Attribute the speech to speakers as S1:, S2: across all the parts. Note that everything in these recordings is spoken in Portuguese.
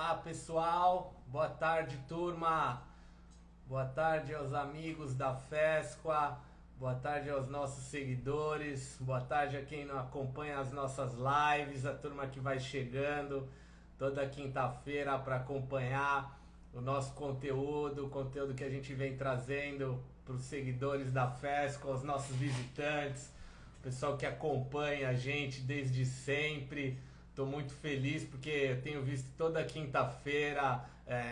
S1: Olá pessoal, boa tarde turma, boa tarde aos amigos da FESQA, boa tarde aos nossos seguidores, boa tarde a quem não acompanha as nossas lives, a turma que vai chegando toda quinta-feira para acompanhar o nosso conteúdo, o conteúdo que a gente vem trazendo para os seguidores da FESQA, os nossos visitantes, o pessoal que acompanha a gente desde sempre. Estou muito feliz porque eu tenho visto toda quinta-feira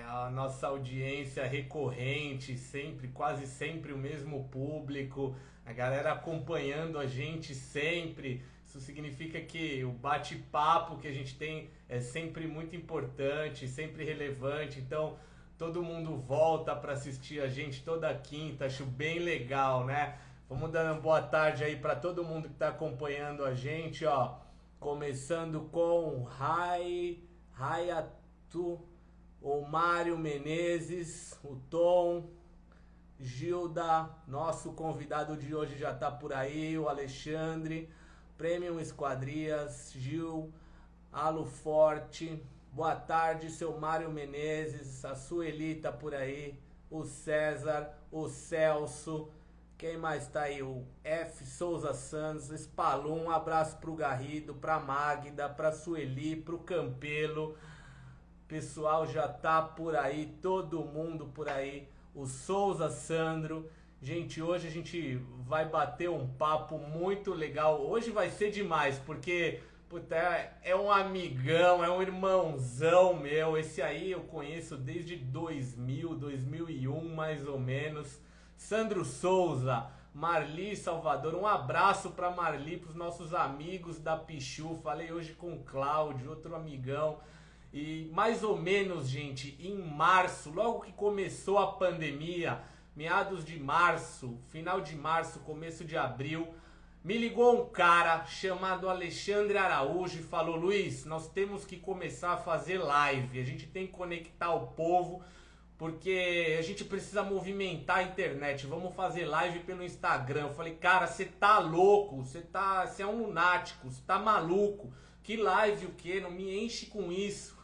S1: a nossa audiência recorrente, sempre, quase sempre o mesmo público, a galera acompanhando a gente sempre. Isso significa que o bate-papo que a gente tem é sempre muito importante, sempre relevante. Então, todo mundo volta para assistir a gente toda quinta, acho bem legal, né? Vamos dar uma boa tarde aí para todo mundo que está acompanhando a gente, ó. Começando com Rayatu, o Mário Menezes, o Tom, Gilda, nosso convidado de hoje já tá por aí, o Alexandre, Premium Esquadrias, Gil, Alo Forte, boa tarde, seu Mário Menezes, a Sueli tá por aí, o César, o Celso. Quem mais tá aí? O F. Souza Santos, Spalum, um abraço pro Garrido, pra Magda, pra Sueli, pro Campelo. Pessoal já tá por aí, todo mundo por aí. O Souza Sandro. Gente, hoje a gente vai bater um papo muito legal. Hoje vai ser demais, porque puta, é um amigão, é um irmãozão meu. Esse aí eu conheço desde 2000, 2001 mais ou menos. Sandro Souza, Marli Salvador, um abraço para Marli, para os nossos amigos da Pichu. Falei hoje com o Cláudio, outro amigão. E mais ou menos, gente, em março, logo que começou a pandemia, meados de março, final de março, começo de abril, me ligou um cara chamado Alexandre Araújo e falou: Luiz, nós temos que começar a fazer live, a gente tem que conectar o povo, porque a gente precisa movimentar a internet, vamos fazer live pelo Instagram. Eu falei: cara, você tá louco, você é um lunático, você tá maluco, que live o quê? Não me enche com isso.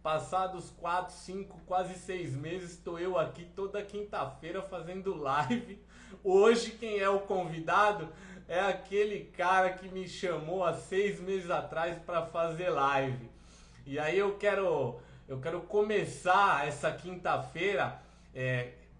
S1: Passados 4, 5, quase 6 meses, estou eu aqui toda quinta-feira fazendo live. Hoje quem é o convidado é aquele cara que me chamou há 6 meses atrás para fazer live. E aí eu quero começar essa quinta-feira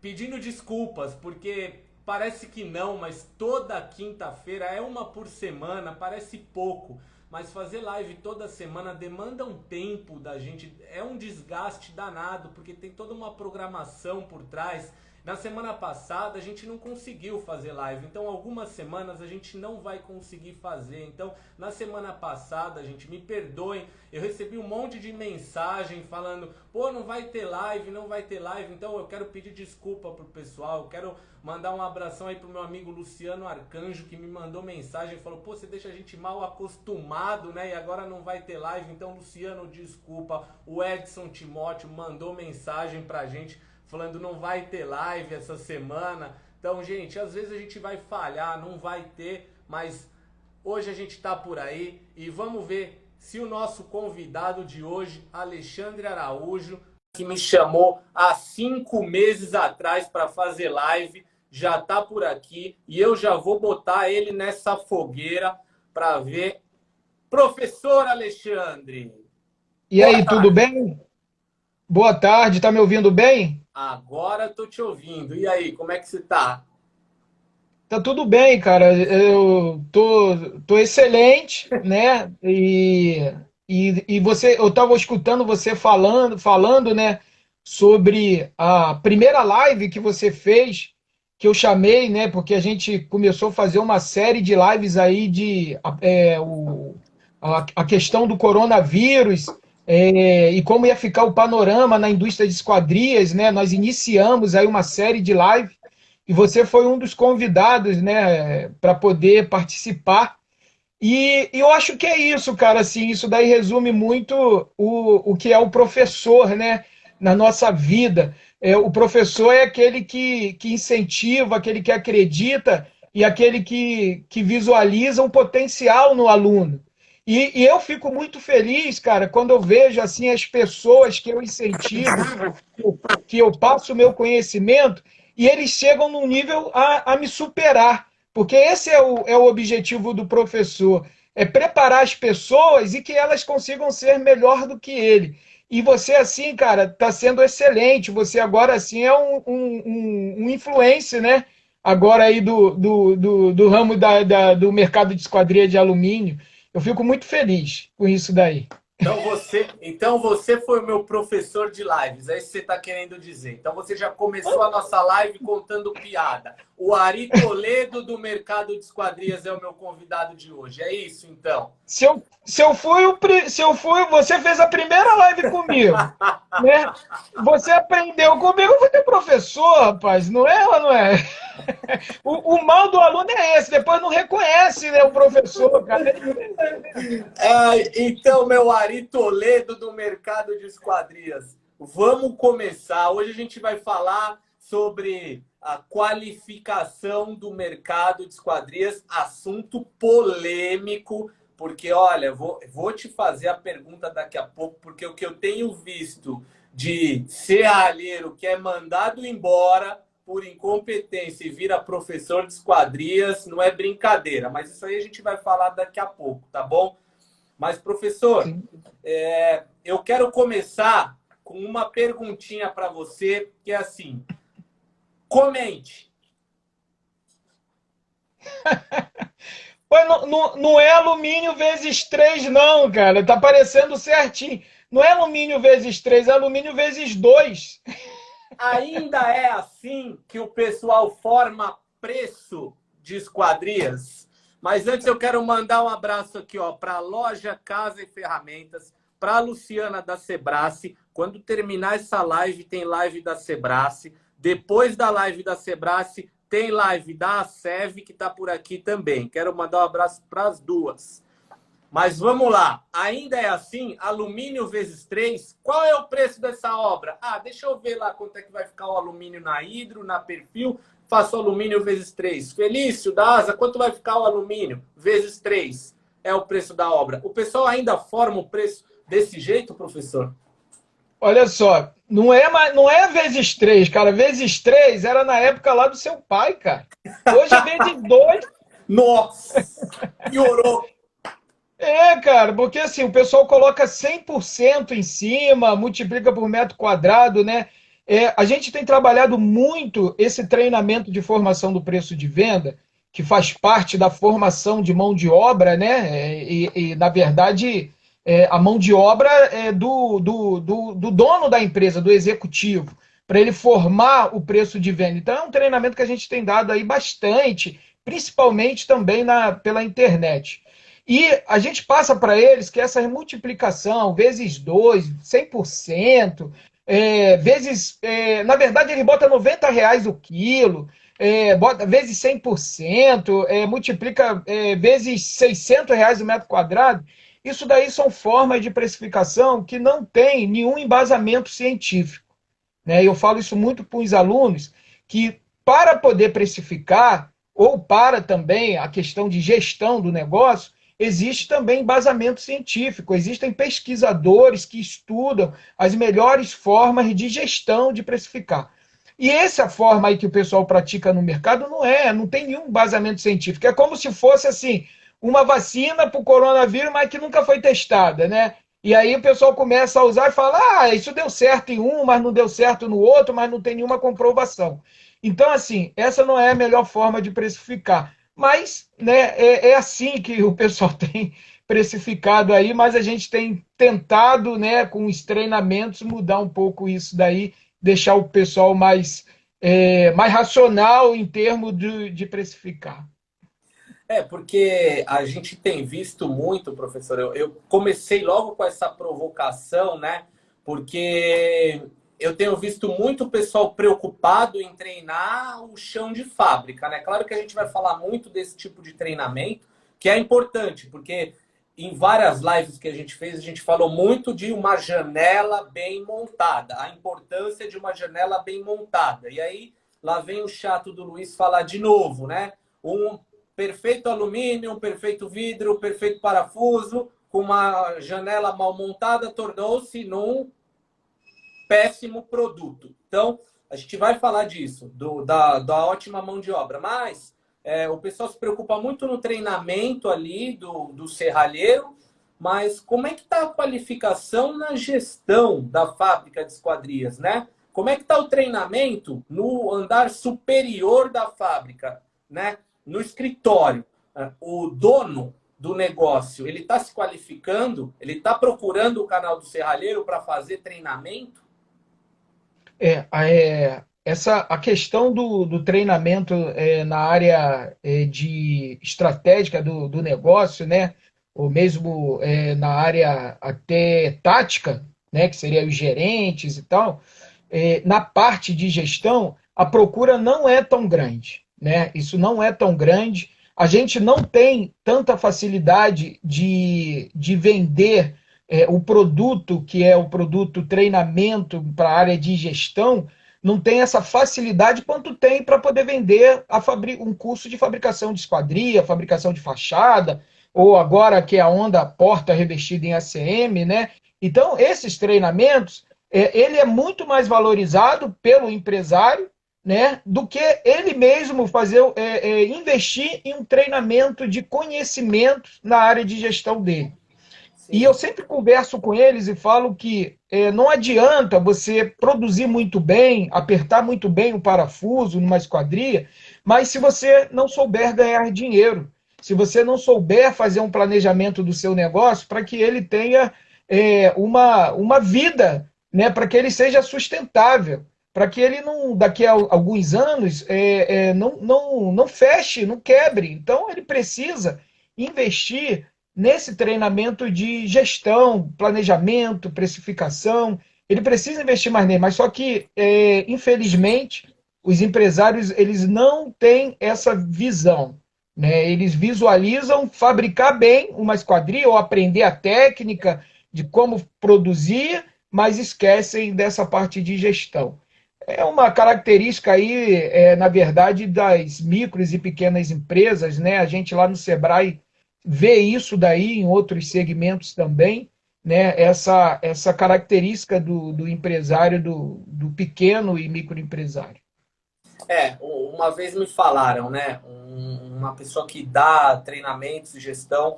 S1: pedindo desculpas, porque parece que não, mas toda quinta-feira é uma por semana, parece pouco. Mas fazer live toda semana demanda um tempo da gente, é um desgaste danado, porque tem toda uma programação por trás. Na semana passada a gente não conseguiu fazer live, então algumas semanas a gente não vai conseguir fazer. Então na semana passada, gente, me perdoem, eu recebi um monte de mensagem falando: pô, não vai ter live, não vai ter live. Então eu quero pedir desculpa pro pessoal, eu quero mandar um abração aí pro meu amigo Luciano Arcanjo, que me mandou mensagem e falou: pô, você deixa a gente mal acostumado, né, e agora não vai ter live. Então, Luciano, desculpa. O Edson Timóteo mandou mensagem pra gente falando: não vai ter live essa semana. Então, gente, às vezes a gente vai falhar, não vai ter, mas hoje a gente tá por aí e vamos ver se o nosso convidado de hoje, Alexandre Araújo, que me chamou há 5 meses atrás para fazer live, já tá por aqui e eu já vou botar ele nessa fogueira para ver. Professor Alexandre,
S2: E
S1: boa
S2: aí, tudo
S1: tarde.
S2: bem? Boa tarde, tá me ouvindo bem?
S1: Agora tô te ouvindo. E aí, como é que você tá?
S2: Tá tudo bem, cara. Eu tô excelente, né? E você, eu tava escutando você falando, né, sobre a primeira live que você fez, que eu chamei, né, porque a gente começou a fazer uma série de lives aí a questão do coronavírus. E como ia ficar o panorama na indústria de esquadrias, né? Nós iniciamos aí uma série de lives e você foi um dos convidados, né, para poder participar. E eu acho que é isso, cara. Assim, isso daí resume muito o que é o professor, né, na nossa vida. O professor é aquele que incentiva, aquele que acredita e aquele que visualiza um potencial no aluno. E eu fico muito feliz, cara, quando eu vejo assim as pessoas que eu incentivo, que eu passo o meu conhecimento e eles chegam num nível a me superar. Porque esse é o objetivo do professor, é preparar as pessoas e que elas consigam ser melhor do que ele. E você, assim, cara, está sendo excelente. Você agora, assim, é um influencer, né? Agora aí do ramo do mercado de esquadria de alumínio. Eu fico muito feliz com isso daí.
S1: Então você foi o meu professor de lives, é isso que você está querendo dizer. Então você já começou a nossa live contando piada. O Ari Toledo do Mercado de Esquadrias é o meu convidado de hoje. É isso, então.
S2: Você fez a primeira live comigo, né? Você aprendeu comigo, eu fui teu professor, rapaz, não é ou não é? O mal do aluno é esse, depois não reconhece, né, o professor, cara.
S1: Então, meu Ari Toledo do Mercado de Esquadrias, vamos começar. Hoje a gente vai falar sobre a qualificação do mercado de esquadrias, assunto polêmico, porque, olha, vou te fazer a pergunta daqui a pouco, porque o que eu tenho visto de serralheiro que é mandado embora por incompetência e vira professor de esquadrias, não é brincadeira, mas isso aí a gente vai falar daqui a pouco, tá bom? Mas, professor,
S2: Sim.
S1: eu quero começar com uma perguntinha para você, que é assim, comente.
S2: Mas não é alumínio vezes 3, não, cara. Tá parecendo certinho. Não é alumínio vezes 3, é alumínio vezes 2.
S1: Ainda é assim que o pessoal forma preço de esquadrias? Mas antes eu quero mandar um abraço aqui, ó, para a loja Casa e Ferramentas, para a Luciana da Sebrace. Quando terminar essa live, tem live da Sebrace. Depois da live da Sebrace, tem live da ASEV, que está por aqui também. Quero mandar um abraço para as duas. Mas vamos lá, ainda é assim, alumínio vezes 3. Qual é o preço dessa obra? Deixa eu ver lá quanto é que vai ficar o alumínio na Hidro, na Perfil. Faço alumínio vezes 3. Felício, da ASA, quanto vai ficar o alumínio? Vezes 3 é o preço da obra. O pessoal ainda forma o preço desse jeito, professor?
S2: Olha só, não é vezes 3, cara. Vezes 3 era na época lá do seu pai, cara. Hoje, vezes 2.
S1: Nossa, piorou.
S2: É, cara, porque assim, o pessoal coloca 100% em cima, multiplica por metro quadrado, né? A gente tem trabalhado muito esse treinamento de formação do preço de venda, que faz parte da formação de mão de obra, né? Na verdade, a mão de obra é do dono da empresa, do executivo, para ele formar o preço de venda. Então, é um treinamento que a gente tem dado aí bastante, principalmente também pela internet. E a gente passa para eles que essa multiplicação, vezes 2, 100%, na verdade, ele bota R$ 90 o quilo, bota vezes 100%, multiplica vezes R$ 600 o metro quadrado. Isso daí são formas de precificação que não tem nenhum embasamento científico, né? Eu falo isso muito para os alunos, que para poder precificar, ou para também a questão de gestão do negócio, existe também embasamento científico, existem pesquisadores que estudam as melhores formas de gestão de precificar. E essa forma aí que o pessoal pratica no mercado não tem nenhum embasamento científico. É como se fosse assim, uma vacina para o coronavírus, mas que nunca foi testada, né? E aí o pessoal começa a usar e fala: isso deu certo em um, mas não deu certo no outro, mas não tem nenhuma comprovação. Então, assim, essa não é a melhor forma de precificar. Mas né, é assim que o pessoal tem precificado aí, mas a gente tem tentado, né, com os treinamentos, mudar um pouco isso daí, deixar o pessoal mais racional em termos de precificar.
S1: Porque a gente tem visto muito, professor. Eu comecei logo com essa provocação, né? Porque eu tenho visto muito pessoal preocupado em treinar o chão de fábrica, né? Claro que a gente vai falar muito desse tipo de treinamento, que é importante, porque em várias lives que a gente fez, a gente falou muito de uma janela bem montada, a importância de uma janela bem montada. E aí, lá vem o chato do Luiz falar de novo, né? Um perfeito alumínio, um perfeito vidro, um perfeito parafuso, com uma janela mal montada, tornou-se num péssimo produto. Então, a gente vai falar disso, da ótima mão de obra, mas o pessoal se preocupa muito no treinamento ali do serralheiro, mas como é que está a qualificação na gestão da fábrica de esquadrias, né? Como é que está o treinamento no andar superior da fábrica, né? No escritório? O dono do negócio, ele está se qualificando? Ele está procurando o canal do serralheiro para fazer treinamento?
S2: A questão do treinamento na área de estratégica do negócio, né? Ou mesmo na área até tática, né? Que seria os gerentes e tal, na parte de gestão, a procura não é tão grande, né? Isso não é tão grande. A gente não tem tanta facilidade de vender o produto, que é o produto treinamento para a área de gestão, não tem essa facilidade quanto tem para poder vender um curso de fabricação de esquadria, fabricação de fachada, ou agora que é a onda porta revestida em ACM, né? Então, esses treinamentos, ele é muito mais valorizado pelo empresário, né, do que ele mesmo investir em um treinamento de conhecimentos na área de gestão dele. E eu
S1: Sim.
S2: sempre converso com eles e falo que não adianta você produzir muito bem, apertar muito bem o parafuso numa esquadria, mas se você não souber ganhar dinheiro, se você não souber fazer um planejamento do seu negócio para que ele tenha uma vida, né, para que ele seja sustentável, para que ele não, daqui a alguns anos, não feche, não quebre. Então, ele precisa investir nesse treinamento de gestão, planejamento, precificação. Ele precisa investir mais nele, mas só que, infelizmente, os empresários eles não têm essa visão. Né? Eles visualizam fabricar bem uma esquadria ou aprender a técnica de como produzir, mas esquecem dessa parte de gestão. É uma característica aí, na verdade, das micros e pequenas empresas, né? A gente lá no Sebrae vê isso daí em outros segmentos também, né? Essa característica do empresário, do pequeno e microempresário.
S1: Uma vez me falaram, né? Uma pessoa que dá treinamentos de gestão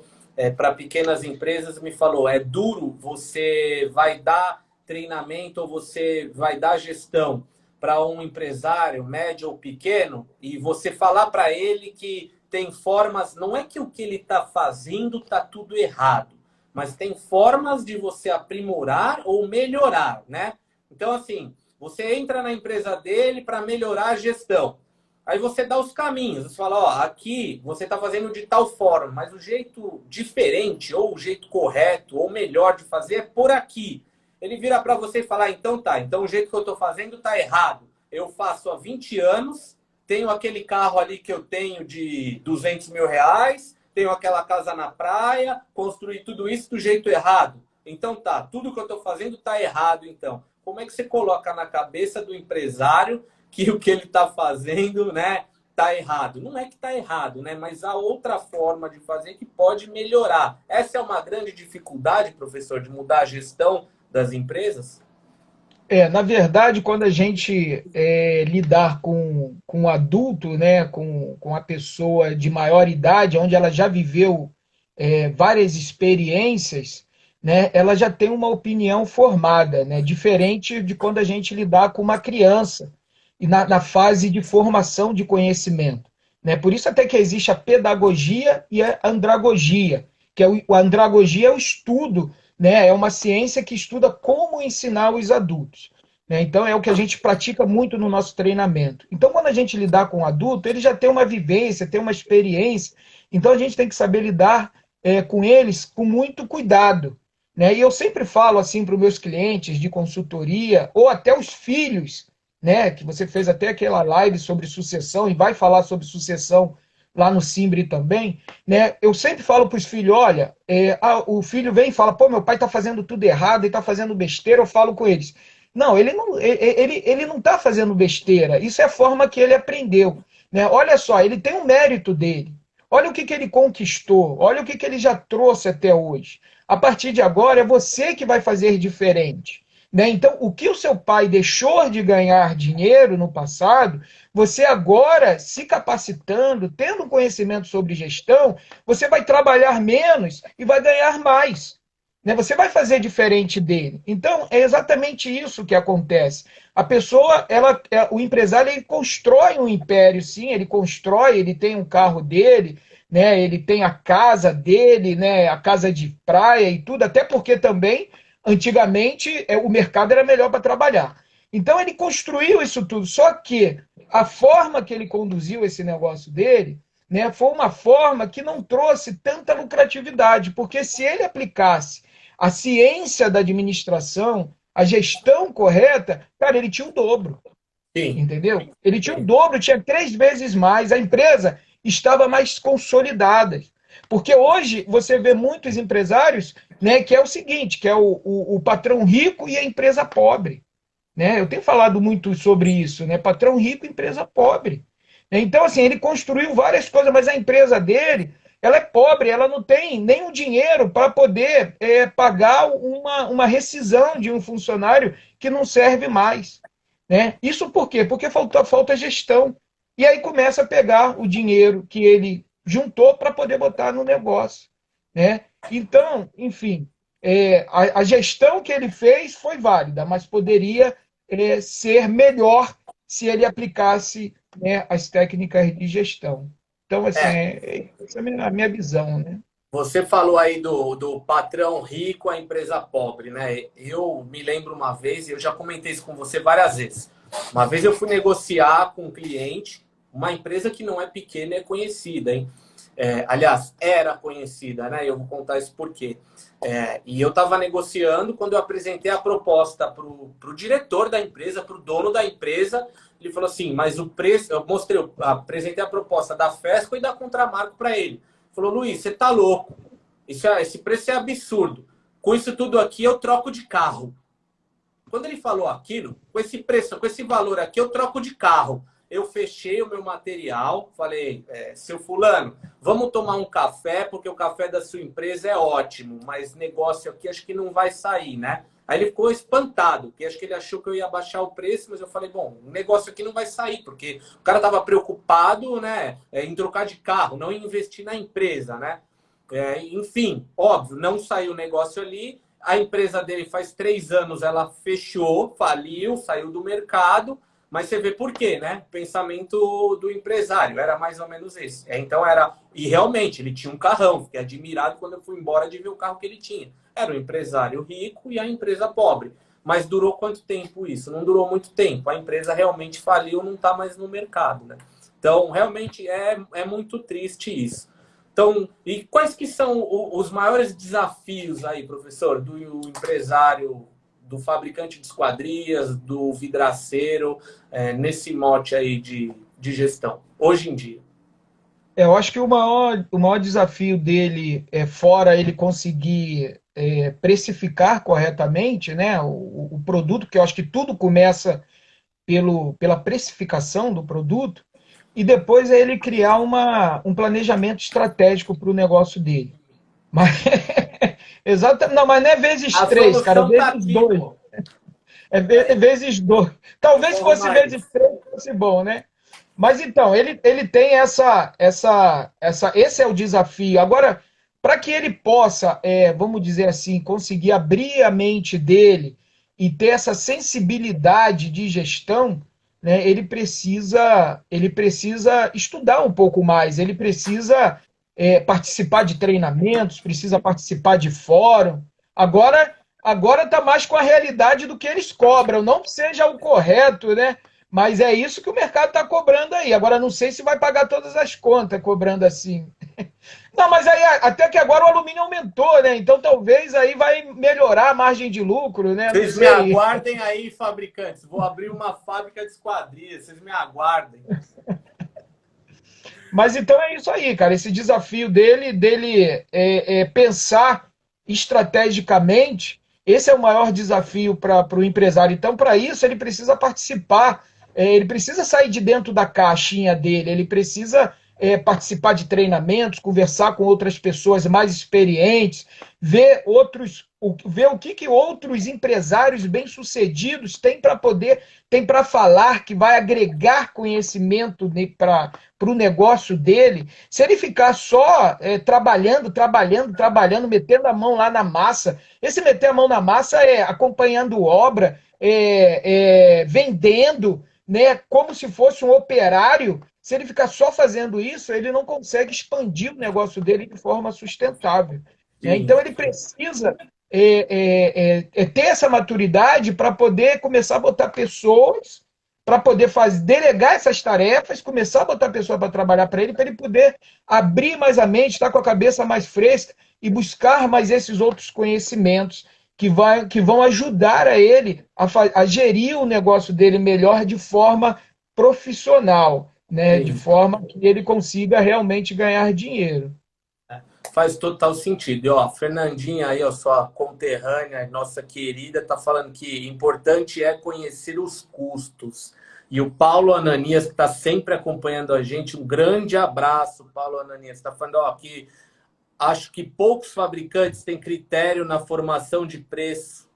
S1: para pequenas empresas me falou: é duro, você vai dar treinamento ou você vai dar gestão para um empresário médio ou pequeno e você falar para ele que tem formas, não é que o que ele está fazendo está tudo errado, mas tem formas de você aprimorar ou melhorar, né? Então, assim, você entra na empresa dele para melhorar a gestão. Aí você dá os caminhos. Você fala, ó, aqui você está fazendo de tal forma, mas o jeito diferente, ou o jeito correto, ou melhor de fazer é por aqui. Ele vira para você e fala, então tá, então o jeito que eu estou fazendo está errado. Eu faço há 20 anos, tenho aquele carro ali que eu tenho de 200 mil reais, tenho aquela casa na praia, construí tudo isso do jeito errado. Então tá, tudo que eu estou fazendo está errado, então. Como é que você coloca na cabeça do empresário que o que ele está fazendo, né, está errado? Não é que está errado, né, mas há outra forma de fazer que pode melhorar. Essa é uma grande dificuldade, professor, de mudar a gestão das empresas?
S2: Na verdade, quando a gente lidar com um adulto, né, com a pessoa de maior idade, onde ela já viveu várias experiências, né, ela já tem uma opinião formada, né, diferente de quando a gente lidar com uma criança e na fase de formação de conhecimento. Né? Por isso até que existe a pedagogia e a andragogia, que a andragogia é o estudo, né, é uma ciência que estuda como ensinar os adultos. Né? Então é o que a gente pratica muito no nosso treinamento. Então quando a gente lidar com o adulto, ele já tem uma vivência, tem uma experiência, então a gente tem que saber lidar com eles com muito cuidado. Né? E eu sempre falo assim para os meus clientes de consultoria, ou até os filhos, né? Que você fez até aquela live sobre sucessão e vai falar sobre sucessão lá no Simbre também, né? Eu sempre falo para os filhos, olha, o filho vem e fala, pô, meu pai está fazendo tudo errado, ele está fazendo besteira, eu falo com eles. Não, ele não está fazendo besteira, isso é a forma que ele aprendeu. Né? Olha só, ele tem um mérito dele. olha o que ele conquistou, olha o que ele já trouxe até hoje. A partir de agora, é você que vai fazer diferente. Né? Então, o que o seu pai deixou de ganhar dinheiro no passado, você agora, se capacitando, tendo um conhecimento sobre gestão, você vai trabalhar menos e vai ganhar mais. Né? Você vai fazer diferente dele. Então, é exatamente isso que acontece. A pessoa, o empresário, ele constrói um império, sim, ele constrói, ele tem um carro dele, né? Ele tem a casa dele, né? A casa de praia e tudo, até porque também, antigamente, o mercado era melhor para trabalhar. Então, ele construiu isso tudo, só que a forma que ele conduziu esse negócio dele, né, foi uma forma que não trouxe tanta lucratividade, porque se ele aplicasse a ciência da administração, a gestão correta, cara, ele tinha o dobro.
S1: Sim,
S2: Entendeu? Ele tinha o
S1: sim.
S2: dobro, tinha 3 vezes mais. A empresa estava mais consolidada. Porque hoje você vê muitos empresários, né, que é o seguinte, que é o patrão rico e a empresa pobre. Né? Eu tenho falado muito sobre isso, né? Patrão rico e empresa pobre. Então, assim, ele construiu várias coisas, mas a empresa dele, ela é pobre, ela não tem nem o dinheiro para poder pagar uma rescisão de um funcionário que não serve mais. Né? Isso por quê? Porque falta gestão. E aí começa a pegar o dinheiro que ele juntou para poder botar no negócio. Né? Então, enfim, a gestão que ele fez foi válida, mas poderia ser melhor se ele aplicasse, né, as técnicas de gestão. Então, assim,
S1: É,
S2: essa é a minha visão. Né?
S1: você falou aí do patrão rico, a empresa pobre, né? Eu me lembro uma vez, eu já comentei isso com você várias vezes. Uma vez eu fui negociar com um cliente, uma empresa que não é pequena, é conhecida, hein? Aliás, era conhecida, né? Eu vou contar isso por quê. E eu estava negociando quando eu apresentei a proposta para o diretor da empresa, para o dono da empresa. Ele falou assim, mas o preço... Eu apresentei a proposta da Fesco e da Contramarco para ele. Falou, Luiz, você tá louco. Esse preço é absurdo. Com isso tudo aqui, eu troco de carro. Quando ele falou aquilo, com esse preço, com esse valor aqui, eu troco de carro. Eu fechei o meu material, falei, seu fulano, vamos tomar um café, porque o café da sua empresa é ótimo, mas negócio aqui acho que não vai sair, né? Aí ele ficou espantado, porque acho que ele achou que eu ia baixar o preço, mas eu falei, bom, o negócio aqui não vai sair, porque o cara estava preocupado, né, em trocar de carro, não em investir na empresa, né? Enfim, óbvio, não saiu o negócio ali. A empresa dele faz 3 anos, ela fechou, faliu, saiu do mercado. Mas você vê por quê, né? O pensamento do empresário era mais ou menos esse. Então era. E realmente, ele tinha um carrão. Fiquei admirado quando eu fui embora de ver o carro que ele tinha. Era o empresário rico e a empresa pobre. Mas durou quanto tempo isso? Não durou muito tempo. A empresa realmente faliu, não está mais no mercado, né? Então, realmente é muito triste isso. Então, e quais que são os maiores desafios aí, professor, do empresário, do fabricante de esquadrias, do vidraceiro, nesse mote aí de gestão, hoje em dia?
S2: Eu acho que o maior desafio dele é fora ele conseguir precificar corretamente, né, o produto, que eu acho que tudo começa pela precificação do produto, e depois é ele criar um planejamento estratégico para o negócio dele. Mas, não, mas não é vezes
S1: A
S2: 3, cara, é
S1: solução tá
S2: vezes
S1: aqui,
S2: 2.
S1: pô.
S2: Vezes 2. Talvez
S1: Corre
S2: fosse vezes
S1: mais.
S2: 3 fosse bom, né? Mas então, ele tem esse é o desafio. Agora, para que ele possa, vamos dizer assim, conseguir abrir a mente dele e ter essa sensibilidade de gestão, né, ele precisa estudar um pouco mais, ele precisa participar de treinamentos, precisa participar de fórum. Agora está mais com a realidade do que eles cobram, não que seja o correto, né? Mas é isso que o mercado está cobrando aí. Agora, não sei se vai pagar todas as contas cobrando assim. Não, mas aí até que agora o alumínio aumentou, né? Então talvez aí vai melhorar a margem de lucro, né? Não
S1: Vocês me
S2: sei.
S1: aguardem aí, fabricantes. Vou abrir uma fábrica de esquadrias. Vocês me aguardem.
S2: Mas então é isso aí, cara. Esse desafio dele pensar estrategicamente, esse é o maior desafio para o empresário. Então, para isso, ele precisa participar, ele precisa sair de dentro da caixinha dele, ele precisa participar de treinamentos, conversar com outras pessoas mais experientes, ver o que outros empresários bem-sucedidos têm para falar, que vai agregar conhecimento para o negócio dele. Se ele ficar só trabalhando, metendo a mão lá na massa, esse meter a mão na massa é acompanhando obra, vendendo, né, como se fosse um operário. Se ele ficar só fazendo isso, ele não consegue expandir o negócio dele de forma sustentável. Né?
S1: Sim.
S2: Então, ele precisa ter essa maturidade para poder começar a botar pessoas, para poder delegar essas tarefas, começar a botar pessoas para trabalhar para ele poder abrir mais a mente, estar com a cabeça mais fresca e buscar mais esses outros conhecimentos que vão ajudar a ele a gerir o negócio dele melhor de forma profissional, né? De
S1: Sim.
S2: forma que ele consiga realmente ganhar dinheiro.
S1: Faz total sentido. E, ó, Fernandinha aí, ó, sua conterrânea, nossa querida, tá falando que importante é conhecer os custos. E o Paulo Ananias, que está sempre acompanhando a gente, um grande abraço, Paulo Ananias. Está falando, ó, que acho que poucos fabricantes têm critério na formação de preço,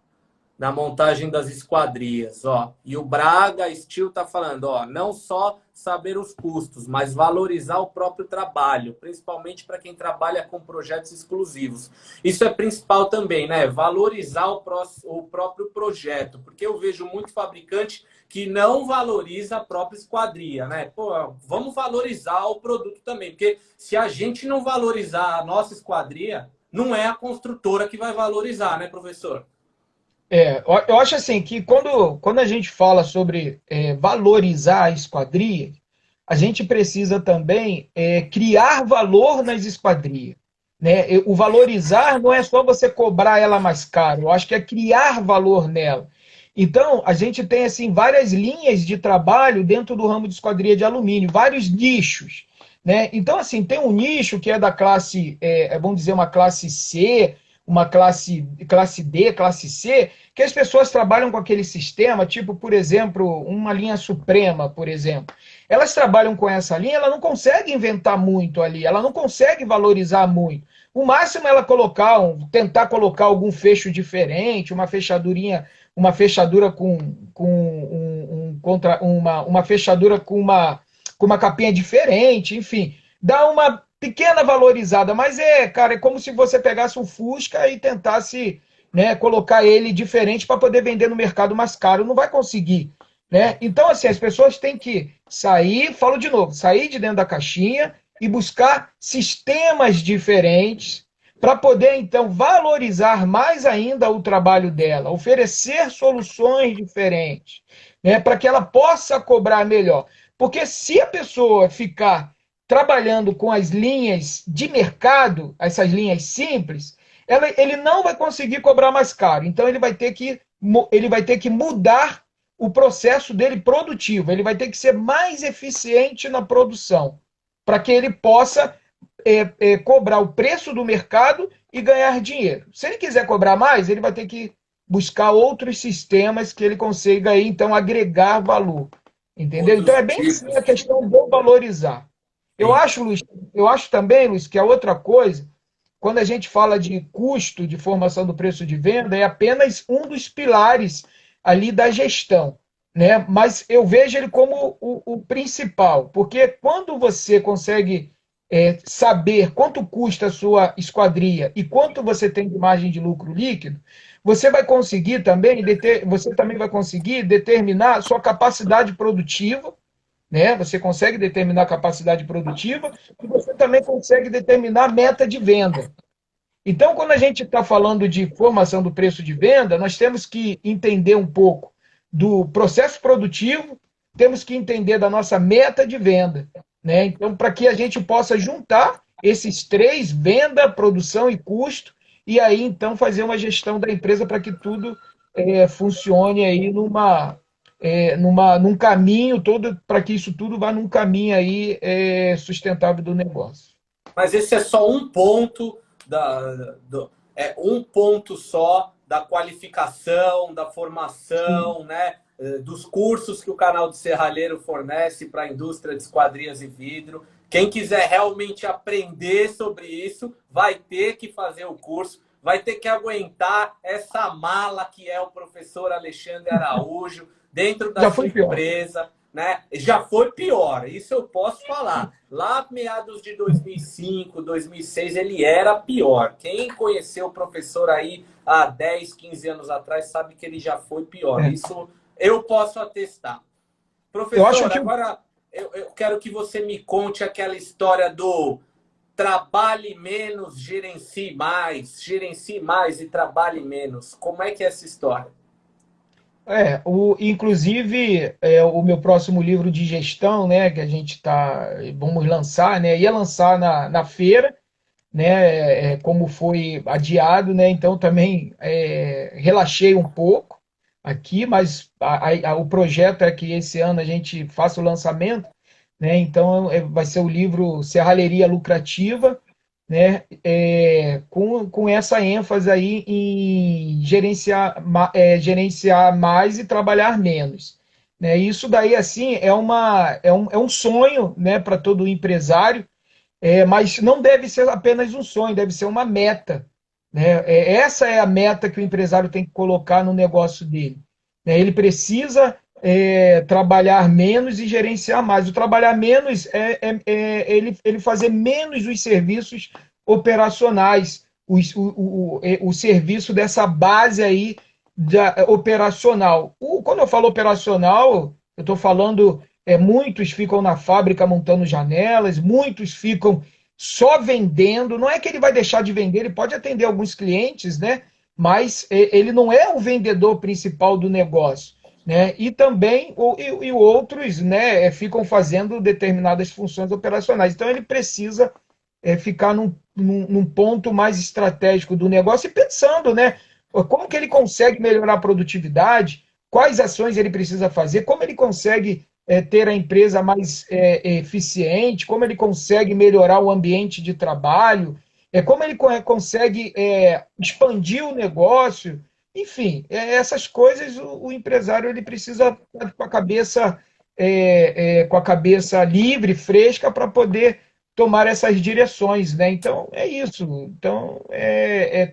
S1: na montagem das esquadrias, ó. E o Braga Steel tá falando, ó, não só saber os custos, mas valorizar o próprio trabalho, principalmente para quem trabalha com projetos exclusivos. Isso é principal também, né? Valorizar o próprio projeto, porque eu vejo muito fabricante que não valoriza a própria esquadria, né? Pô, vamos valorizar o produto também, porque se a gente não valorizar a nossa esquadria, não é a construtora que vai valorizar, né, professor?
S2: Eu acho assim que quando a gente fala sobre valorizar a esquadria, a gente precisa também criar valor nas esquadrias. Né? O valorizar não é só você cobrar ela mais caro, eu acho que é criar valor nela. Então, a gente tem assim várias linhas de trabalho dentro do ramo de esquadria de alumínio, vários nichos. Né? Então, assim, tem um nicho que é da classe, vamos dizer, uma classe C, uma classe D, classe C, que as pessoas trabalham com aquele sistema, tipo, por exemplo, uma linha suprema, por exemplo. Elas trabalham com essa linha, ela não consegue inventar muito ali, ela não consegue valorizar muito. O máximo é ela tentar colocar algum fecho diferente, uma fechadura uma fechadura com uma capinha diferente, enfim, dá uma pequena valorizada, mas cara, é como se você pegasse um Fusca e tentasse, né, colocar ele diferente para poder vender no mercado mais caro, não vai conseguir, né? Então, assim, as pessoas têm que sair, falo de novo, sair de dentro da caixinha e buscar sistemas diferentes para poder, então, valorizar mais ainda o trabalho dela, oferecer soluções diferentes, né, para que ela possa cobrar melhor. Porque se a pessoa ficar trabalhando com as linhas de mercado, essas linhas simples, ele não vai conseguir cobrar mais caro. Então, ele vai ter que mudar o processo dele produtivo, ele vai ter que ser mais eficiente na produção, para que ele possa cobrar o preço do mercado e ganhar dinheiro. Se ele quiser cobrar mais, ele vai ter que buscar outros sistemas que ele consiga aí, então agregar valor. Entendeu? Então
S1: Outros
S2: é bem assim a
S1: tipos.
S2: questão do valorizar. Eu
S1: Sim.
S2: acho, Luiz, eu acho também, Luiz, que a outra coisa, quando a gente fala de custo de formação do preço de venda, é apenas um dos pilares ali da gestão. Né? Mas eu vejo ele como o principal, porque quando você consegue saber quanto custa a sua esquadria e quanto você tem de margem de lucro líquido, você também vai conseguir determinar a sua capacidade produtiva, né? Você consegue determinar a capacidade produtiva e você também consegue determinar a meta de venda. Então, quando a gente está falando de formação do preço de venda, nós temos que entender um pouco do processo produtivo, temos que entender da nossa meta de venda. Né? Então, para que a gente possa juntar esses três, venda, produção e custo, e aí então fazer uma gestão da empresa para que tudo funcione aí num caminho todo, para que isso tudo vá num caminho aí sustentável do negócio.
S1: Mas esse é só um ponto é um ponto só da qualificação, da
S2: Sim,
S1: formação, né? Dos cursos que o canal de Serralheiro fornece para a indústria de esquadrias e vidro, Quem quiser realmente aprender sobre isso, vai ter que fazer o curso, vai ter que aguentar essa mala que é o professor Alexandre Araújo dentro da
S2: Já
S1: sua
S2: foi pior.
S1: empresa, né? Já foi pior, isso eu posso falar. Lá meados de 2005, 2006, ele era pior. Quem conheceu o professor aí há 10, 15 anos atrás sabe que ele já foi pior.
S2: É.
S1: Isso eu posso atestar.
S2: Eu acho
S1: Professor,
S2: que
S1: agora eu quero que você me conte aquela história do trabalhe menos, gerencie mais e trabalhe menos. Como é que é essa história?
S2: inclusive o meu próximo livro de gestão, né, que a gente vamos lançar, né, ia lançar na feira, né, como foi adiado, né, então também relaxei um pouco aqui, mas o projeto é que esse ano a gente faça o lançamento, né, então vai ser o livro Serralheria Lucrativa, né, com essa ênfase aí em gerenciar mais e trabalhar menos. Né? Isso daí, assim, é um sonho, né, para todo empresário, mas não deve ser apenas um sonho, deve ser uma meta. Né? Essa é a meta que o empresário tem que colocar no negócio dele. Né? Ele precisa trabalhar menos e gerenciar mais. O trabalhar menos ele fazer menos os serviços operacionais, o serviço dessa base aí operacional. Quando eu falo operacional, eu estou falando muitos ficam na fábrica montando janelas, muitos ficam só vendendo. Não é que ele vai deixar de vender, ele pode atender alguns clientes, né? Mas ele não é o vendedor principal do negócio. Né? E também outros, né, ficam fazendo determinadas funções operacionais. Então ele precisa ficar num ponto mais estratégico do negócio e pensando, né, como que ele consegue melhorar a produtividade, quais ações ele precisa fazer, como ele consegue ter a empresa mais eficiente, como ele consegue melhorar o ambiente de trabalho, como ele consegue expandir o negócio, enfim, essas coisas o empresário ele precisa estar com a cabeça livre, fresca, para poder tomar essas direções, né? Então é isso. Então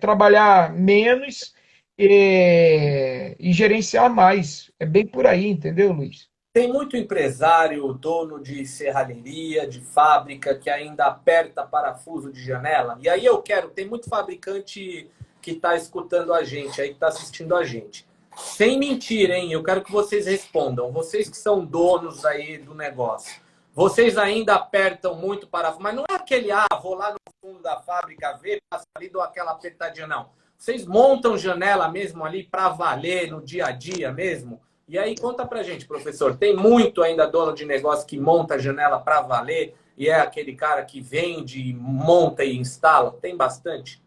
S2: trabalhar menos e gerenciar mais. É bem por aí, entendeu, Luiz?
S1: Tem muito empresário, dono de serralheria, de fábrica, que ainda aperta parafuso de janela. E aí eu quero, tem muito fabricante que está escutando a gente, aí que está assistindo a gente. Sem mentir, hein? Eu quero que vocês respondam. Vocês que são donos aí do negócio. Vocês ainda apertam muito parafuso, mas não é aquele, vou lá no fundo da fábrica ver, passa ali, dou aquela apertadinha, não. Vocês montam janela mesmo ali para valer no dia a dia mesmo? E aí, conta pra gente, professor, tem muito ainda dono de negócio que monta a janela para valer e é aquele cara que vende, monta e instala? Tem bastante?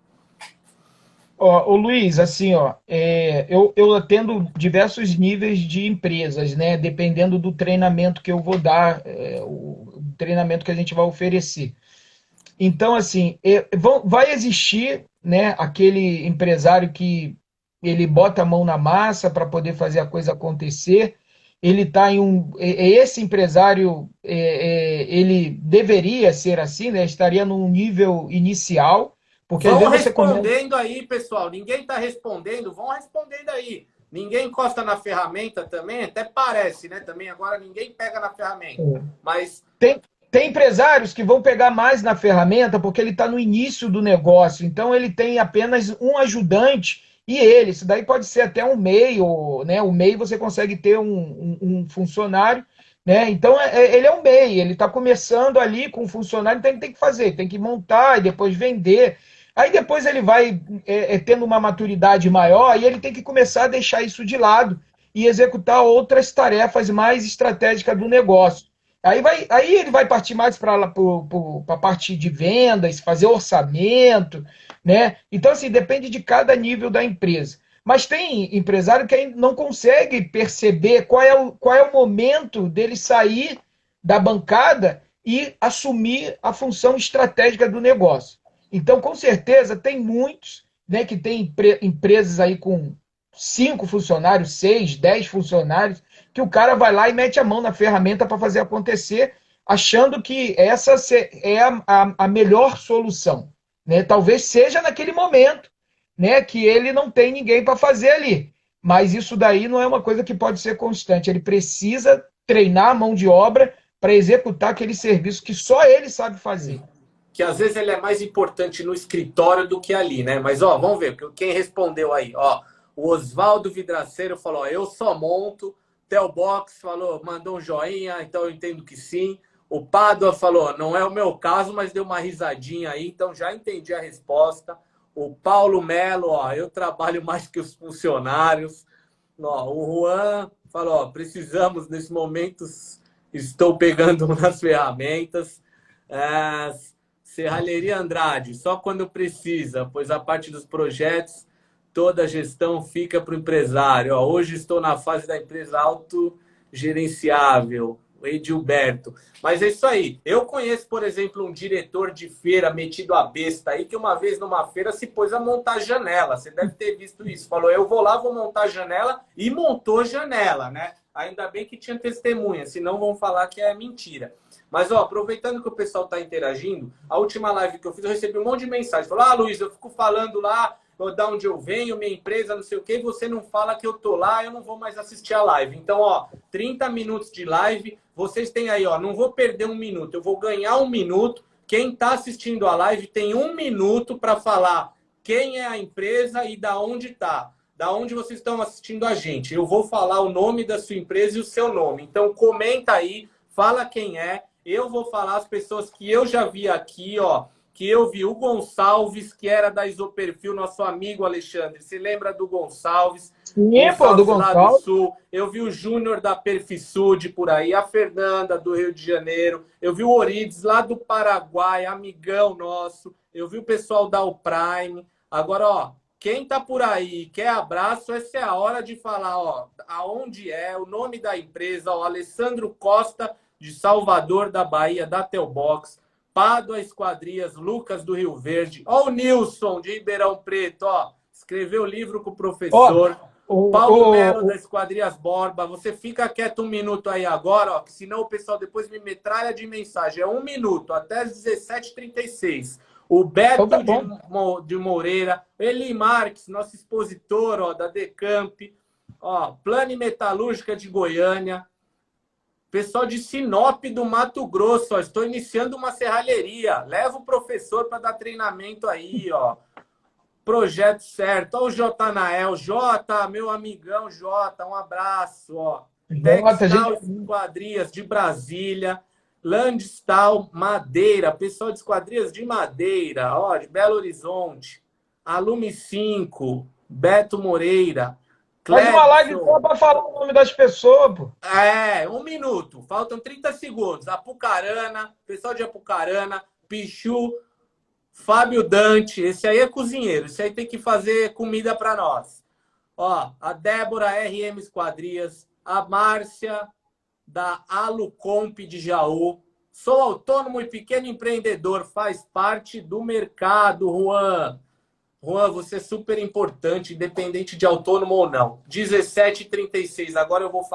S2: Ô Luiz, assim, eu atendo diversos níveis de empresas, né? Dependendo do treinamento que eu vou dar, o treinamento que a gente vai oferecer. Então, assim, vai existir, né, aquele empresário que ele bota a mão na massa para poder fazer a coisa acontecer. Ele está em esse empresário, ele deveria ser assim, né? Estaria num nível inicial, porque às
S1: Vão
S2: vezes você começa.
S1: respondendo aí, pessoal. Ninguém está respondendo, vão respondendo aí. Ninguém encosta na ferramenta também, até parece, né? Também agora ninguém pega na ferramenta. Mas
S2: Tem empresários que vão pegar mais na ferramenta porque ele está no início do negócio, então ele tem apenas um ajudante e ele. Isso daí pode ser até um MEI, né? O MEI você consegue ter um funcionário, né? Então ele é um MEI, ele está começando ali com um funcionário, então ele tem que fazer, tem que montar e depois vender. Aí depois ele vai tendo uma maturidade maior e ele tem que começar a deixar isso de lado e executar outras tarefas mais estratégicas do negócio. Aí ele vai partir mais para a parte de vendas, fazer orçamento, né? Então, assim, depende de cada nível da empresa. Mas tem empresário que não consegue perceber qual é o momento dele sair da bancada e assumir a função estratégica do negócio. Então, com certeza, tem muitos, né, que tem empresas aí com 5 funcionários, 6, 10 funcionários, que o cara vai lá e mete a mão na ferramenta para fazer acontecer, achando que essa é a melhor solução, né? Talvez seja naquele momento, né, que ele não tem ninguém para fazer ali. Mas isso daí não é uma coisa que pode ser constante. Ele precisa treinar a mão de obra para executar aquele serviço que só ele sabe fazer.
S1: Que às vezes ele é mais importante no escritório do que ali, né? Mas, ó, vamos ver, quem respondeu aí, ó. O Oswaldo Vidraceiro falou, ó, eu só monto. Theo Box falou, mandou um joinha, então eu entendo que sim. O Pádua falou, não é o meu caso, mas deu uma risadinha aí, então já entendi a resposta. O Paulo Melo, ó, eu trabalho mais que os funcionários. Ó, o Juan falou, ó, precisamos nesse momento, estou pegando nas ferramentas. É, Serralheria Andrade, só quando precisa, pois a parte dos projetos, toda a gestão fica para o empresário. Ó, hoje estou na fase da empresa autogerenciável, o Edilberto. Mas é isso aí. Eu conheço, por exemplo, um diretor de feira metido a besta aí, que uma vez numa feira se pôs a montar janela. Você deve ter visto isso. Falou, eu vou lá, vou montar janela, e montou janela, né? Ainda bem que tinha testemunha, senão vão falar que é mentira. Mas, ó, aproveitando que o pessoal está interagindo, a última live que eu fiz, eu recebi um monte de mensagem. Falou, Luiz, eu fico falando lá, da onde eu venho, minha empresa, não sei o quê, e você não fala que eu tô lá, eu não vou mais assistir a live. Então, ó, 30 minutos de live, vocês têm aí, ó, não vou perder um minuto, eu vou ganhar um minuto. Quem está assistindo a live tem um minuto para falar quem é a empresa e da onde está. Da onde vocês estão assistindo a gente. Eu vou falar o nome da sua empresa e o seu nome. Então, comenta aí, fala quem é. Eu vou falar as pessoas que eu já vi aqui, ó. Que eu vi o Gonçalves, que era da Isoperfil, nosso amigo Alexandre. Se lembra do Gonçalves?
S2: Sim, pô, do
S1: Gonçalves lá do
S2: Gonçalves.
S1: Sul. Eu vi o Júnior da Perfisud por aí, a Fernanda do Rio de Janeiro. Eu vi o Orides lá do Paraguai, amigão nosso. Eu vi o pessoal da Uprime. Agora, ó, quem tá por aí quer abraço, essa é a hora de falar, ó, aonde é, o nome da empresa, ó, Alessandro Costa, de Salvador, da Bahia, da Telbox, Pádua Esquadrias, Lucas do Rio Verde, ó o Nilson, de Ribeirão Preto, ó, escreveu livro com o professor, Paulo Melo, da Esquadrias Borba, você fica quieto um minuto aí agora, ó, que senão o pessoal depois me metralha de mensagem, é um minuto, até às 17h36. O Beto de Moreira, Eli Marques, nosso expositor, ó, da Decamp, ó, Plane Metalúrgica de Goiânia, pessoal de Sinop do Mato Grosso, ó, estou iniciando uma serralheria. Leva o professor para dar treinamento aí, ó. Projeto certo. Ó, o Jotanael. Jota, meu amigão Jota, um abraço, ó. Textal Esquadrias de Brasília. Landstal Madeira. Pessoal de Esquadrias de Madeira, ó, de Belo Horizonte. Alume 5. Beto Moreira.
S2: Faz uma live só para falar o nome das pessoas, pô.
S1: É, um minuto. Faltam 30 segundos. Apucarana, pessoal de Apucarana, Pichu, Fábio Dante. Esse aí é cozinheiro. Esse aí tem que fazer comida para nós. Ó, a Débora RM Esquadrias, a Márcia da Alucomp de Jaú. Sou autônomo e pequeno empreendedor. Faz parte do mercado, Juan. Juan, você é super importante, independente de autônomo ou não. 17h36. Agora eu vou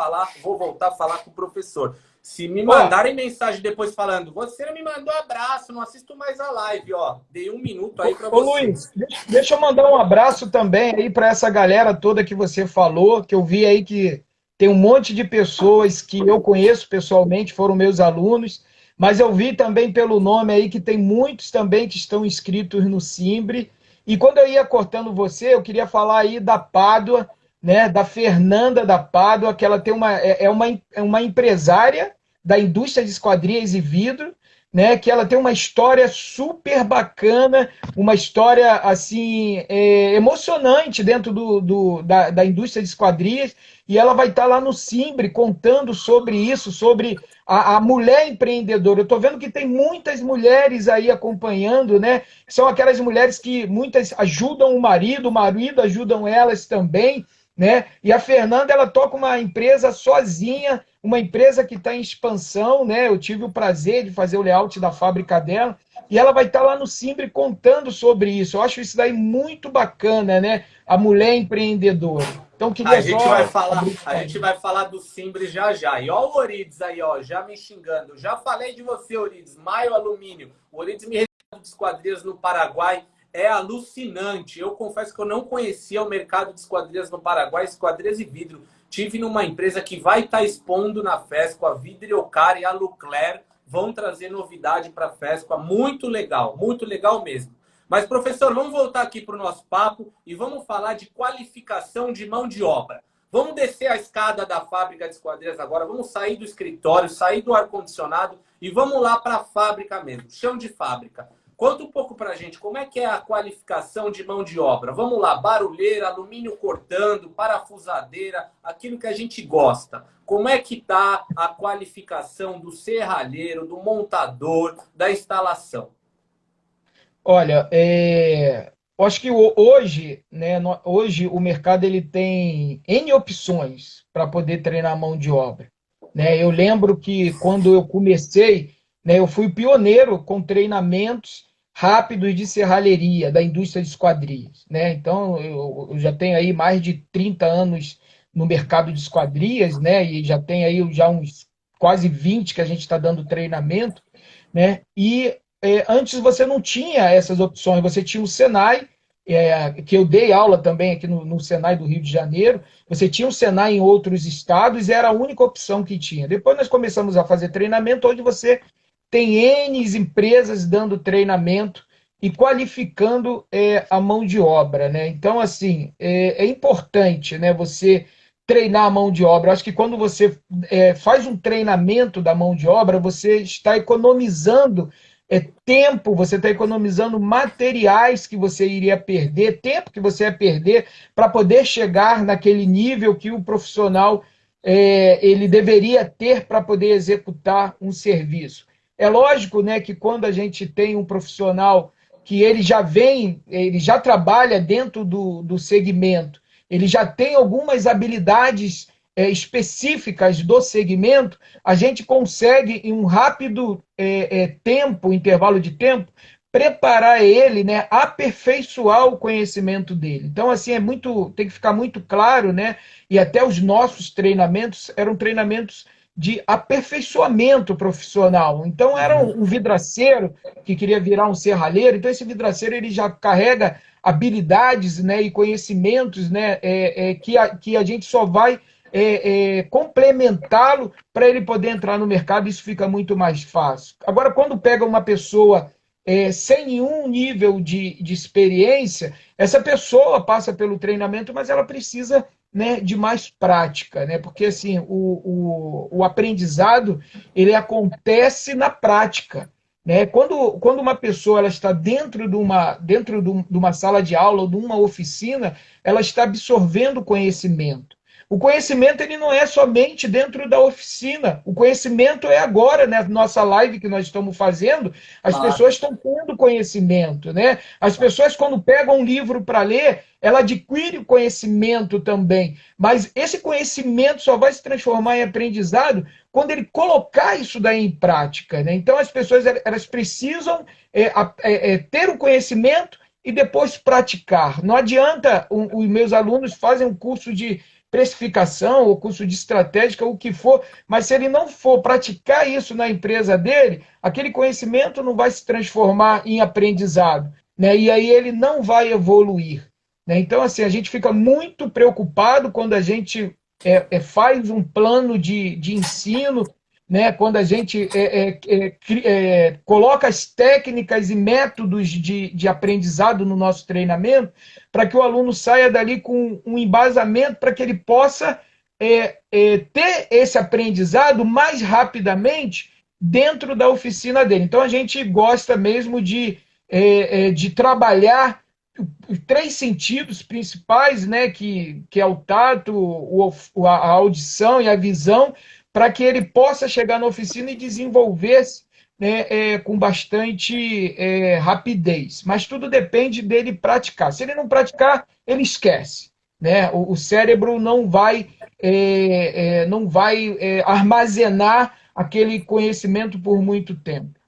S1: voltar a falar com o professor. Se me mandarem mensagem depois falando, você não me mandou abraço, não assisto mais a live, ó. Dei um minuto aí para você.
S2: Luiz, deixa eu mandar um abraço também aí para essa galera toda que você falou, que eu vi aí que tem um monte de pessoas que eu conheço pessoalmente, foram meus alunos, mas eu vi também pelo nome aí que tem muitos também que estão inscritos no Simbre. E quando eu ia cortando você, eu queria falar aí da Pádua, né, da Fernanda da Pádua, que ela tem uma empresária da indústria de esquadrias e vidro, né, que ela tem uma história super bacana, uma história assim emocionante dentro da indústria de esquadrias, e ela vai estar lá no Simbre contando sobre isso, sobre a mulher empreendedora. Eu estou vendo que tem muitas mulheres aí acompanhando, né? São aquelas mulheres que muitas ajudam o marido ajudam elas também, né? E a Fernanda, ela toca uma empresa sozinha, uma empresa que está em expansão, né? Eu tive o prazer de fazer o layout da fábrica dela, e ela vai estar lá no Simbre contando sobre isso. Eu acho isso daí muito bacana, né? A mulher empreendedora. Então,
S1: A
S2: queria
S1: gente vai
S2: só
S1: falar,
S2: abrir esse
S1: a gente
S2: parênteses.
S1: vai falar do Simbre já já. E ó o Orides aí, ó, já me xingando. Já falei de você, Orides. Maio Alumínio. O Orides me recebeu de esquadrias no Paraguai. É alucinante. Eu confesso que eu não conhecia o mercado de esquadrias no Paraguai, esquadrias e vidro. Tive numa empresa que vai estar expondo na FESCO, a Vidriocar e a Lucler vão trazer novidade para a FESCO. Muito legal mesmo. Mas, professor, vamos voltar aqui para o nosso papo e vamos falar de qualificação de mão de obra. Vamos descer a escada da fábrica de esquadrias agora, vamos sair do escritório, sair do ar-condicionado e vamos lá para a fábrica mesmo, chão de fábrica. Conta um pouco para a gente como é que é a qualificação de mão de obra. Vamos lá, barulheira, alumínio cortando, parafusadeira, aquilo que a gente gosta. Como é que está a qualificação do serralheiro, do montador, da instalação?
S2: Olha, eu acho que hoje, né, hoje o mercado ele tem N opções para poder treinar a mão de obra. Né? Eu lembro que quando eu comecei, né, eu fui pioneiro com treinamentos rápidos de serralheria da indústria de esquadrias. Né? Então, eu já tenho aí mais de 30 anos no mercado de esquadrias, né, e já tem aí já uns quase 20 que a gente está dando treinamento. Né? E antes você não tinha essas opções, você tinha o Senai, que eu dei aula também aqui no Senai do Rio de Janeiro, você tinha o Senai em outros estados e era a única opção que tinha. Depois nós começamos a fazer treinamento, onde você tem N empresas dando treinamento e qualificando a mão de obra. Né? Então, assim, é importante, né, você treinar a mão de obra. Eu acho que quando você faz um treinamento da mão de obra, você está economizando tempo, você está economizando materiais que você iria perder, tempo que você ia perder para poder chegar naquele nível que o profissional ele deveria ter para poder executar um serviço. É lógico, né, que quando a gente tem um profissional que ele já vem, ele já trabalha dentro do segmento, ele já tem algumas habilidades específicas do segmento, a gente consegue, em um rápido tempo, intervalo de tempo, preparar ele, né, aperfeiçoar o conhecimento dele. Então, assim, tem que ficar muito claro, né? E até os nossos treinamentos eram treinamentos de aperfeiçoamento profissional. Então, era um vidraceiro que queria virar um serralheiro, então esse vidraceiro ele já carrega habilidades, né, e conhecimentos, né, que a gente só vai complementá-lo para ele poder entrar no mercado, isso fica muito mais fácil. Agora, quando pega uma pessoa sem nenhum nível de experiência, essa pessoa passa pelo treinamento, mas ela precisa, né, de mais prática, né? Porque assim o aprendizado ele acontece na prática. Né? Quando uma pessoa ela está dentro de uma sala de aula ou de uma oficina, ela está absorvendo conhecimento. O conhecimento ele não é somente dentro da oficina. O conhecimento é agora, né? Nossa live que nós estamos fazendo, as
S1: Claro.
S2: pessoas estão tendo conhecimento, né? As pessoas, quando pegam um livro para ler, ela adquire o conhecimento também. Mas esse conhecimento só vai se transformar em aprendizado quando ele colocar isso daí em prática. Né? Então, as pessoas elas precisam ter o conhecimento e depois praticar. Não adianta os meus alunos fazem um curso de precificação, ou curso de estratégica, o que for, mas se ele não for praticar isso na empresa dele, aquele conhecimento não vai se transformar em aprendizado, né? E aí ele não vai evoluir. Né? Então, assim, a gente fica muito preocupado quando a gente faz um plano de ensino, né? Quando a gente coloca as técnicas e métodos de aprendizado no nosso treinamento, para que o aluno saia dali com um embasamento para que ele possa ter esse aprendizado mais rapidamente dentro da oficina dele. Então, a gente gosta mesmo de trabalhar os três sentidos principais, né, que é o tato, a audição e a visão, para que ele possa chegar na oficina e desenvolver-se, né, com bastante rapidez. Mas tudo depende dele praticar. Se ele não praticar, ele esquece. Né? O cérebro não vai armazenar aquele conhecimento por muito tempo.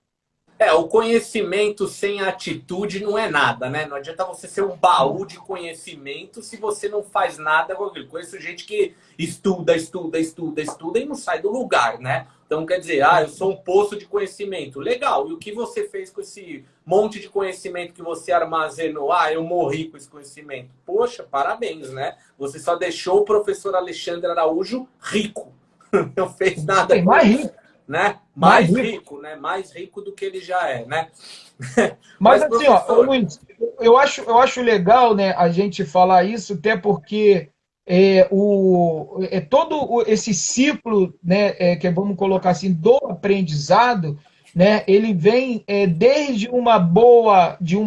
S1: O conhecimento sem atitude não é nada, né? Não adianta você ser um baú de conhecimento se você não faz nada com aquilo. Conheço gente que estuda, estuda, estuda, estuda e não sai do lugar, né? Então quer dizer, eu sou um poço de conhecimento. Legal, e o que você fez com esse monte de conhecimento que você armazenou? Eu morri com esse conhecimento. Poxa, parabéns, né? Você só deixou o professor Alexandre Araújo rico. Não fez nada
S2: Sim,
S1: com
S2: mais
S1: isso,
S2: rico,
S1: né?
S2: mais
S1: Mais
S2: rico.
S1: rico, né? Mais rico do que ele já é, né?
S2: Mas
S1: Mas,
S2: assim, ó, ô,
S1: professor,
S2: Luiz, eu acho legal, né, a gente falar isso, até porque esse ciclo, né, que vamos colocar assim, do aprendizado, né, ele vem desde de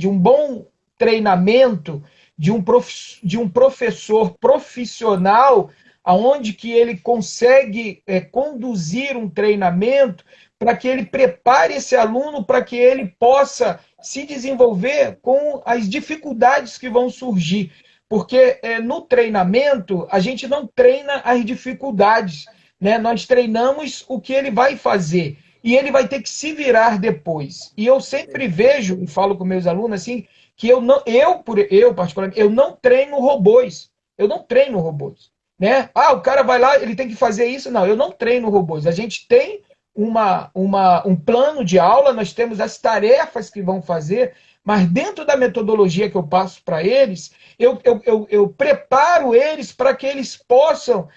S2: um bom treinamento de um professor profissional, aonde que ele consegue conduzir um treinamento para que ele prepare esse aluno para que ele possa se desenvolver com as dificuldades que vão surgir. Porque no treinamento, a gente não treina as dificuldades, né? Nós treinamos o que ele vai fazer. E ele vai ter que se virar depois. E eu sempre vejo, e falo com meus alunos assim, que eu particularmente, eu não treino robôs. Eu não treino robôs. Né? O cara vai lá, ele tem que fazer isso. Não, eu não treino robôs. A gente tem um plano de aula, nós temos as tarefas que vão fazer, mas dentro da metodologia que eu passo para eles, eu preparo eles para que eles possam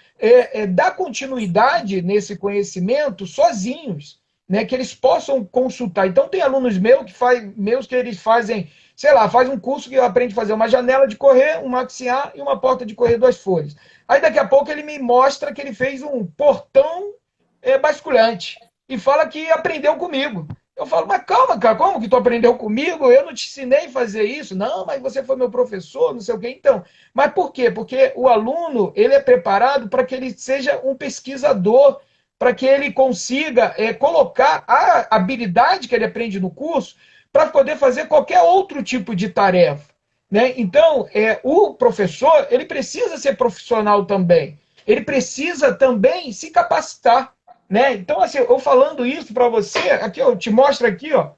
S2: dar continuidade nesse conhecimento sozinhos, né? Que eles possam consultar. Então, tem alunos meus que eles fazem, sei lá, faz um curso que aprende a fazer uma janela de correr, um maxiar e uma porta de correr 2 folhas. Aí, daqui a pouco, ele me mostra que ele fez um portão basculante e fala que aprendeu comigo. Eu falo, mas calma, cara, como que tu aprendeu comigo? Eu não te ensinei a fazer isso. Não, mas você foi meu professor, não sei o quê. Então, mas por quê? Porque o aluno, ele é preparado para que ele seja um pesquisador, para que ele consiga colocar a habilidade que ele aprende no curso para poder fazer qualquer outro tipo de tarefa. Né? Então, o professor, ele precisa ser profissional também. Ele precisa também se capacitar. Né? Então, assim, eu falando isso para você, aqui eu te mostro aqui, ó,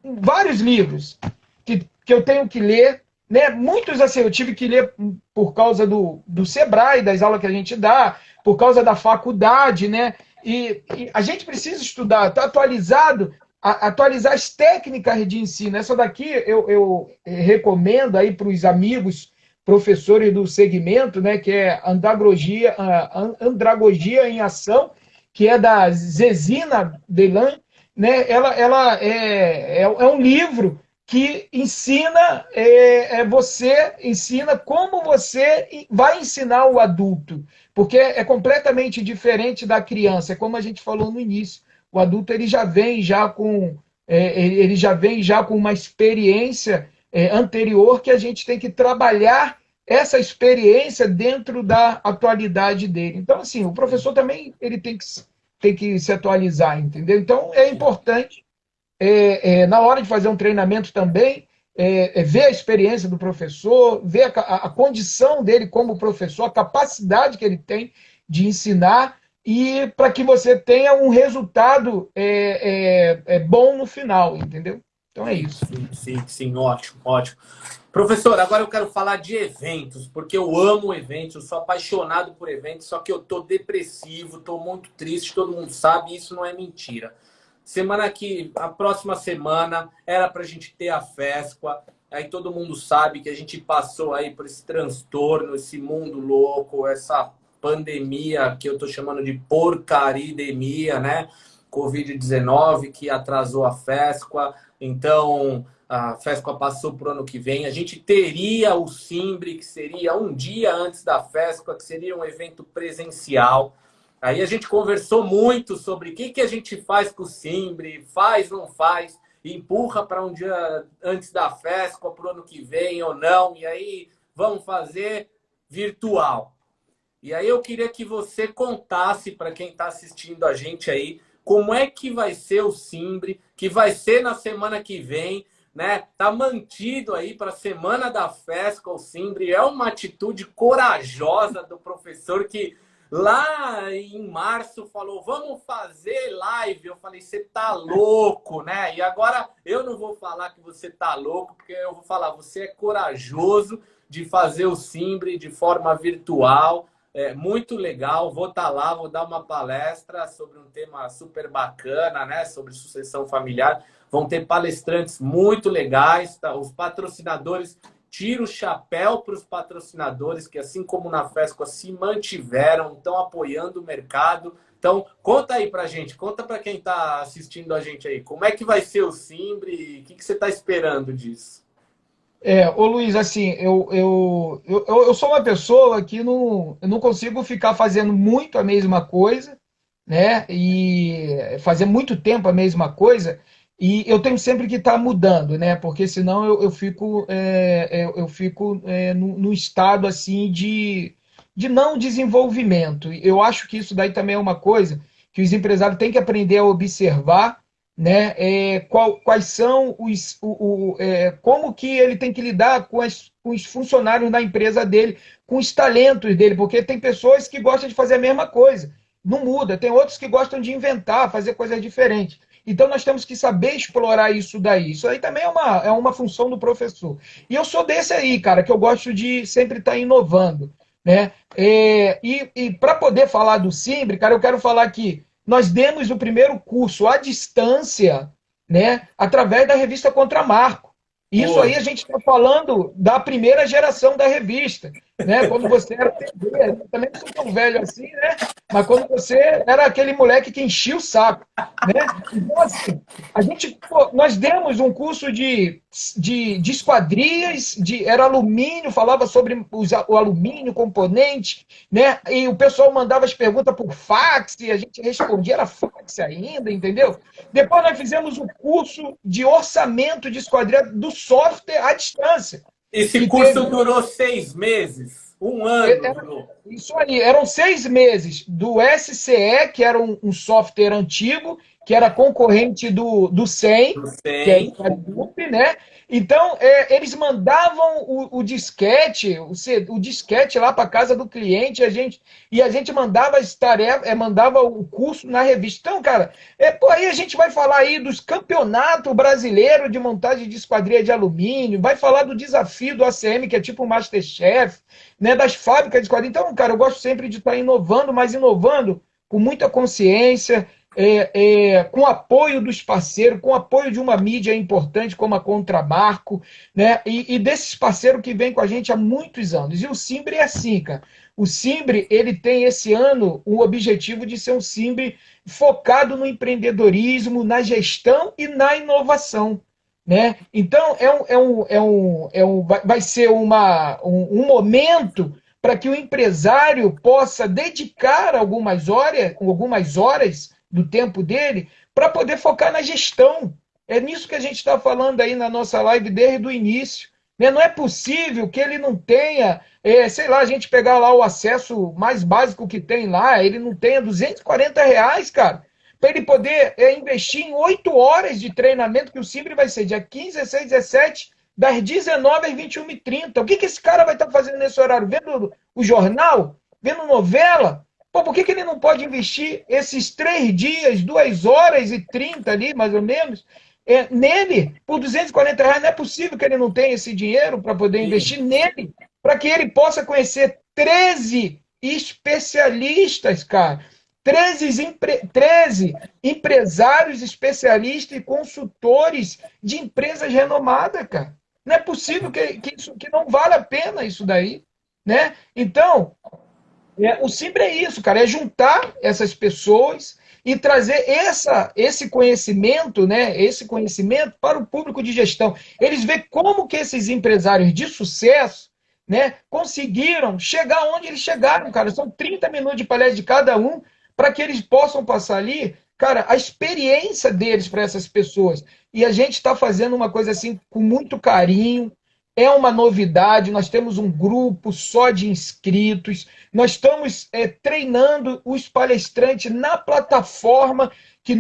S2: vários livros que eu tenho que ler, né? Muitos assim eu tive que ler por causa do Sebrae, das aulas que a gente dá, por causa da faculdade, né? E a gente precisa estudar, tá atualizado, atualizar as técnicas de ensino. Essa daqui eu recomendo aí para os amigos professores do segmento, né, que é Andragogia em Ação, que é da Zezina Delan, né? Ela é um livro que ensina como você vai ensinar o adulto, porque é completamente diferente da criança, é como a gente falou no início. O adulto ele já vem já com uma experiência anterior que a gente tem que trabalhar essa experiência dentro da atualidade dele. Então, assim, o professor também ele tem que se atualizar, entendeu? Então, é importante, na hora de fazer um treinamento também, ver a experiência do professor, ver a condição dele como professor, a capacidade que ele tem de ensinar, e para que você tenha um resultado bom no final, entendeu? Então é isso.
S1: sim, ótimo, ótimo. Professor, agora eu quero falar de eventos, porque eu amo eventos, eu sou apaixonado por eventos, só que eu tô depressivo, tô muito triste, todo mundo sabe, e isso não é mentira. A próxima semana era para a gente ter a FESQUA, aí todo mundo sabe que a gente passou aí por esse transtorno, esse mundo louco, essa pandemia que eu tô chamando de porcaridemia, né? Covid-19, que atrasou a FESQUA, então a FESQUA passou para o ano que vem. A gente teria o Simbre, que seria um dia antes da FESQUA, que seria um evento presencial. Aí a gente conversou muito sobre o que a gente faz com o Simbre, faz, não faz, empurra para um dia antes da FESQUA, para o ano que vem ou não, e aí vamos fazer virtual. E aí eu queria que você contasse para quem está assistindo a gente aí, como é que vai ser o Simbre, que vai ser na semana que vem, né? Tá mantido aí para a semana da FESQUA o Simbre. É uma atitude corajosa do professor que Lá em março falou, vamos fazer live. Eu falei, você tá louco, né? E agora eu não vou falar que você tá louco, porque eu vou falar, você é corajoso de fazer o Simbre de forma virtual. É muito legal. Vou estar lá, vou dar uma palestra sobre um tema super bacana, né? Sobre sucessão familiar. Vão ter palestrantes muito legais, tá? Os patrocinadores. Tiro o chapéu para os patrocinadores que, assim como na FESCO, se mantiveram, estão apoiando o mercado. Então, conta aí para gente, conta para quem está assistindo a gente aí, como é que vai ser o Simbre e o que você está esperando disso?
S2: Ô Luiz, assim, eu sou uma pessoa que eu não consigo ficar fazendo muito a mesma coisa, né? E fazer muito tempo a mesma coisa, e eu tenho sempre que estar mudando, né? Porque senão eu fico num estado assim de não desenvolvimento. Eu acho que isso daí também é uma coisa que os empresários têm que aprender a observar, né? Quais são como que ele tem que lidar com os funcionários da empresa dele, com os talentos dele, porque tem pessoas que gostam de fazer a mesma coisa, não muda, tem outros que gostam de inventar, fazer coisas diferentes. Então nós temos que saber explorar isso daí. Isso aí também é uma função do professor. E eu sou desse aí, cara, que eu gosto de sempre estar inovando, né? E para poder falar do Simbre, cara, eu quero falar que nós demos o primeiro curso à distância, né, através da revista Contramarco. Isso
S1: Pô,
S2: aí a gente está falando da primeira geração da revista, né? Quando você era TV, eu também não sou tão velho assim, né? Mas quando você era aquele moleque que enchia o saco, né? Então, assim, nós demos um curso de esquadrias, era alumínio, falava sobre o alumínio, componente, né? E o pessoal mandava as perguntas por fax e a gente respondia, era fax ainda, entendeu? Depois nós fizemos o curso de orçamento de esquadria do software à distância,
S1: esse
S2: que
S1: curso
S2: teve
S1: durou 6 meses, um ano durou.
S2: isso aí, eram 6 meses do SCE, que era um software antigo, que era concorrente do SEM,
S1: Não
S2: que é
S1: sei.
S2: Squadgroup, né? Então, eles mandavam o disquete, o disquete lá para casa do cliente, e a gente mandava as tarefas, mandava o curso na revista. Então, cara, por aí a gente vai falar aí dos campeonatos brasileiros de montagem de esquadria de alumínio, vai falar do desafio do ACM, que é tipo o Masterchef, né, das fábricas de quadrinhos. Então, cara, eu gosto sempre de estar inovando, mas inovando com muita consciência, com apoio dos parceiros, com apoio de uma mídia importante como a Contramarco, né, e desses parceiros que vêm com a gente há muitos anos. E o Simbre é assim, cara. O Simbre, ele tem esse ano o objetivo de ser um Simbre focado no empreendedorismo, na gestão e na inovação, né? Então, vai ser um momento para que o empresário possa dedicar algumas horas do tempo dele para poder focar na gestão. É nisso que a gente está falando aí na nossa live desde o início. Né? Não é possível que ele não tenha, sei lá, a gente pegar lá o acesso mais básico que tem lá, ele não tenha R$ 240, cara, para ele poder investir em 8 horas de treinamento, que o Simbre vai ser dia 15, 16, 17, das 19 às 21h30. O que esse cara vai estar fazendo nesse horário? Vendo o jornal? Vendo novela? Pô, por que ele não pode investir esses 3 dias, 2 horas e 30 ali, mais ou menos, nele, por R$ 240? Não é possível que ele não tenha esse dinheiro para poder
S1: Sim.
S2: investir nele, para que ele possa conhecer 13 especialistas, cara. 13 empresários especialistas e consultores de empresas renomadas, cara. Não é possível que não vale a pena isso daí, né? Então, o Simbre é isso, cara, é juntar essas pessoas e trazer esse conhecimento, né? Esse conhecimento para o público de gestão. Eles veem como que esses empresários de sucesso, né, conseguiram chegar onde eles chegaram, cara. São 30 minutos de palestra de cada um para que eles possam passar ali, cara, a experiência deles para essas pessoas. E a gente está fazendo uma coisa assim com muito carinho. É uma novidade, nós temos um grupo só de inscritos, nós estamos treinando os palestrantes na plataforma que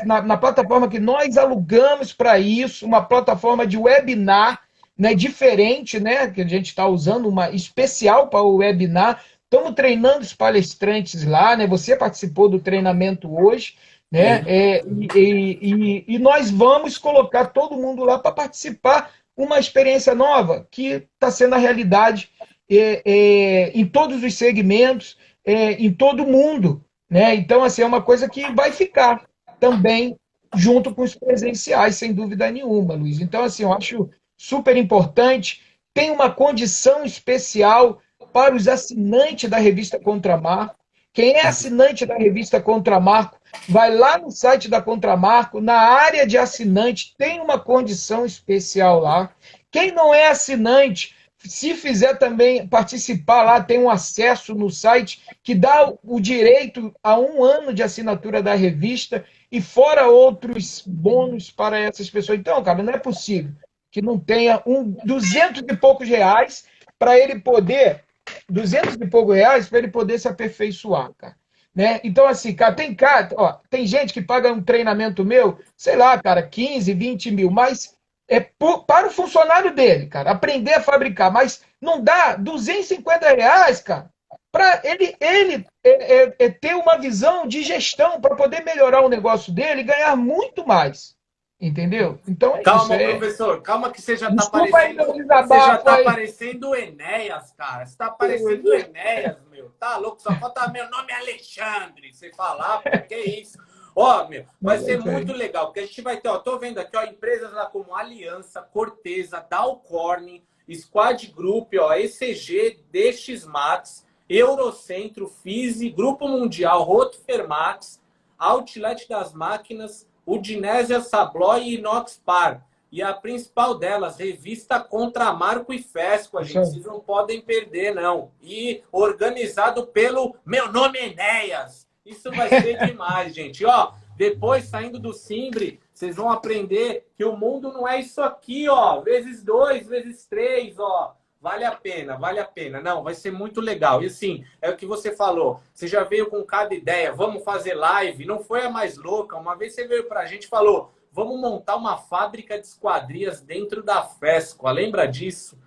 S2: na plataforma que nós alugamos para isso, uma plataforma de webinar, né, diferente, né, que a gente está usando, uma especial para o webinar, estamos treinando os palestrantes lá, né? Você participou do treinamento hoje, né?
S1: Sim.
S2: E nós vamos colocar todo mundo lá para participar uma experiência nova que está sendo a realidade em todos os segmentos, em todo mundo, né? Então, assim, é uma coisa que vai ficar também junto com os presenciais, sem dúvida nenhuma, Luiz. Então, assim, eu acho super importante. Tem uma condição especial para os assinantes da revista Contramarco. Quem é assinante da revista Contramarco, vai lá no site da Contramarco, na área de assinante, tem uma condição especial lá. Quem não é assinante, se fizer também participar lá, tem um acesso no site que dá o direito a 1 ano de assinatura da revista e fora outros bônus para essas pessoas. Então, cara, não é possível que não tenha 200 e poucos reais para ele poder, 200 e poucos reais para ele poder se aperfeiçoar, cara. Né? Então, assim, cara, ó, tem gente que paga um treinamento meu, sei lá, cara, 15, 20 mil, mas para o funcionário dele, cara, aprender a fabricar, mas não dá 250 reais, cara, para ele ter uma visão de gestão para poder melhorar o negócio dele e ganhar muito mais. Entendeu? Então é isso.
S1: Calma, professor, calma que
S2: Desculpa aí meu
S1: você já
S2: desabafo
S1: tá
S2: aí.
S1: parecendo o Enéas, cara. Você tá parecendo o Enéas, meu. Tá louco? Só falta meu nome é Alexandre. Você falar, pô, que isso? Ó, meu, vai ser muito legal, porque a gente vai ter, ó, tô vendo aqui, ó, empresas lá como Aliança, Corteza, Dalcorn, Squad Group, ó, ECG, DX Max, Eurocentro, Fisi, Grupo Mundial, Rotofermax, Outlet das Máquinas, Udinésia, Sabloy e Inoxpar. E a principal delas, revista Contramarco e Fesco, gente. Vocês não podem perder, não. E organizado pelo Meu Nome é Enéas. Isso vai ser demais, gente. Ó, depois, saindo do Simbre, vocês vão aprender que o mundo não é isso aqui, ó. Vezes 2, vezes 3, ó. Vale a pena, vale a pena. Não, vai ser muito legal. E assim, é o que você falou. Você já veio com cada ideia. Vamos fazer live. Não foi a mais louca. Uma vez você veio pra gente e falou: vamos montar uma fábrica de esquadrias dentro da FESCO. Lembra disso?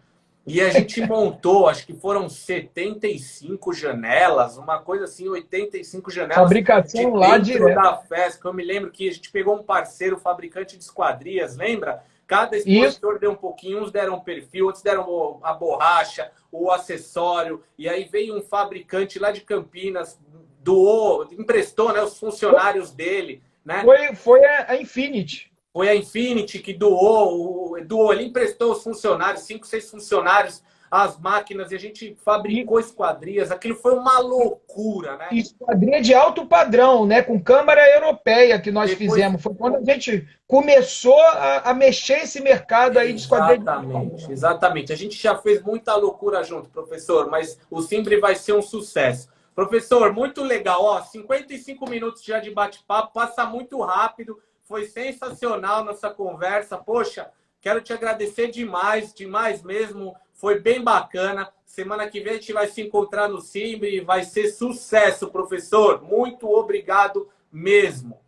S1: E a gente montou, acho que foram 75 janelas, uma coisa assim, 85 janelas de
S2: Fabricação lá
S1: dentro
S2: direto.
S1: da FESCO. Eu me lembro que a gente pegou um parceiro, fabricante de esquadrias, lembra? Cada
S2: Isso.
S1: expositor deu um pouquinho, uns deram perfil, outros deram a borracha, o acessório. E aí veio um fabricante lá de Campinas, doou, emprestou, né, os funcionários dele, né?
S2: Foi a Infinity.
S1: Foi a Infinity que doou, ele emprestou os funcionários, 5, 6 funcionários, as máquinas, e a gente fabricou esquadrias. Aquilo foi uma loucura, né?
S2: Esquadria de alto padrão, né? Com câmara europeia que nós
S1: Depois,
S2: fizemos. Foi quando a gente começou a mexer esse mercado aí de esquadria de alto
S1: exatamente,
S2: padrão.
S1: exatamente. A gente já fez muita loucura junto, professor, mas o Simbre vai ser um sucesso. Professor, muito legal. Ó, 55 minutos já de bate-papo, passa muito rápido. Foi sensacional nossa conversa. Poxa, quero te agradecer demais, demais mesmo. Foi bem bacana. Semana que vem a gente vai se encontrar no Simbre e vai ser sucesso, professor. Muito obrigado mesmo.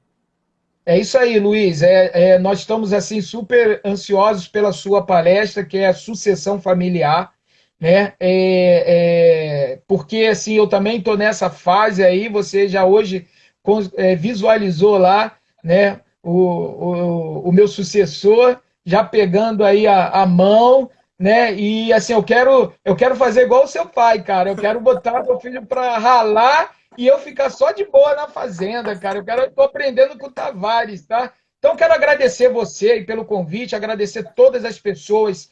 S2: É isso aí, Luiz. Nós estamos assim super ansiosos pela sua palestra, que é a sucessão familiar, né? Porque assim eu também estou nessa fase aí. Você já hoje visualizou lá, né? O meu sucessor já pegando aí a mão, né? E assim eu quero fazer igual o seu pai, cara. Eu quero botar meu filho para ralar e eu ficar só de boa na fazenda, cara. Eu tô aprendendo com o Tavares, tá? Então, quero agradecer você pelo convite, agradecer todas as pessoas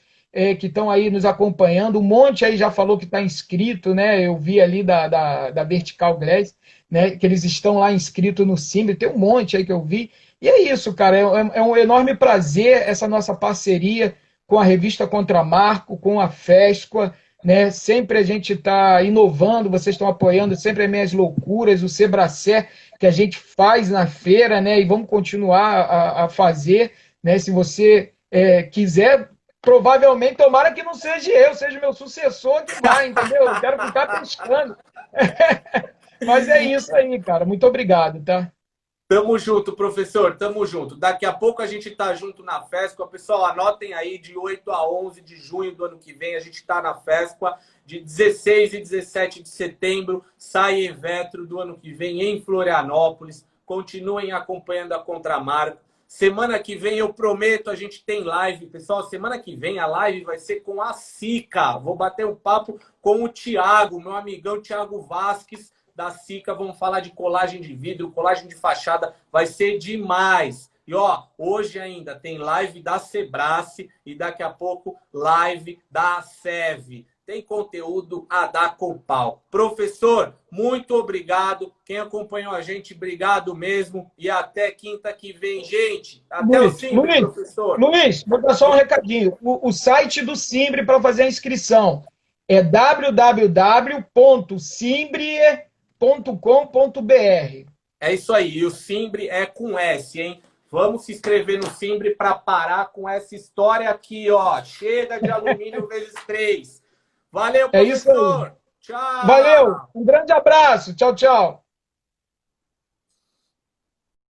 S2: que estão aí nos acompanhando. Um monte aí já falou que está inscrito, né? Eu vi ali da Vertical Glass, né? Que eles estão lá inscritos no Simbre. Tem um monte aí que eu vi. E é isso, cara. É um enorme prazer essa nossa parceria com a revista Contramarco, com a FESCOA, né? Sempre a gente está inovando, vocês estão apoiando sempre as minhas loucuras, o Sebracé que a gente faz na feira, né? E vamos continuar a fazer, né? Se você quiser, provavelmente, tomara que não seja eu, seja meu sucessor que vai, entendeu? Eu quero ficar pescando. Mas é isso aí, cara. Muito obrigado, tá?
S1: Tamo junto, professor, tamo junto. Daqui a pouco a gente tá junto na FESCO. Pessoal, anotem aí, de 8 a 11 de junho do ano que vem, a gente tá na FESCO. De 16 e 17 de setembro, sai Evetro do ano que vem em Florianópolis. Continuem acompanhando a Contramarco. Semana que vem, eu prometo, a gente tem live. Pessoal, semana que vem a live vai ser com a Sica. Vou bater um papo com o Thiago, meu amigão Thiago Vasques, da Sica. Vamos falar de colagem de vidro, colagem de fachada. Vai ser demais. E ó, hoje ainda tem live da Sebrace e daqui a pouco live da SEV. Tem conteúdo a dar com pau. Professor, muito obrigado. Quem acompanhou a gente, obrigado mesmo. E até quinta que vem, gente. Até o Simbre, professor.
S2: Luiz, vou dar só um recadinho. O site do Simbre para fazer a inscrição é www.simbre.com.br.
S1: É isso aí. E o Simbre é com S, hein? Vamos se inscrever no Simbre para parar com essa história aqui, ó. Chega de alumínio vezes 3. Valeu, professor.
S2: É isso aí.
S1: Tchau.
S2: Valeu. Um grande abraço. Tchau, tchau.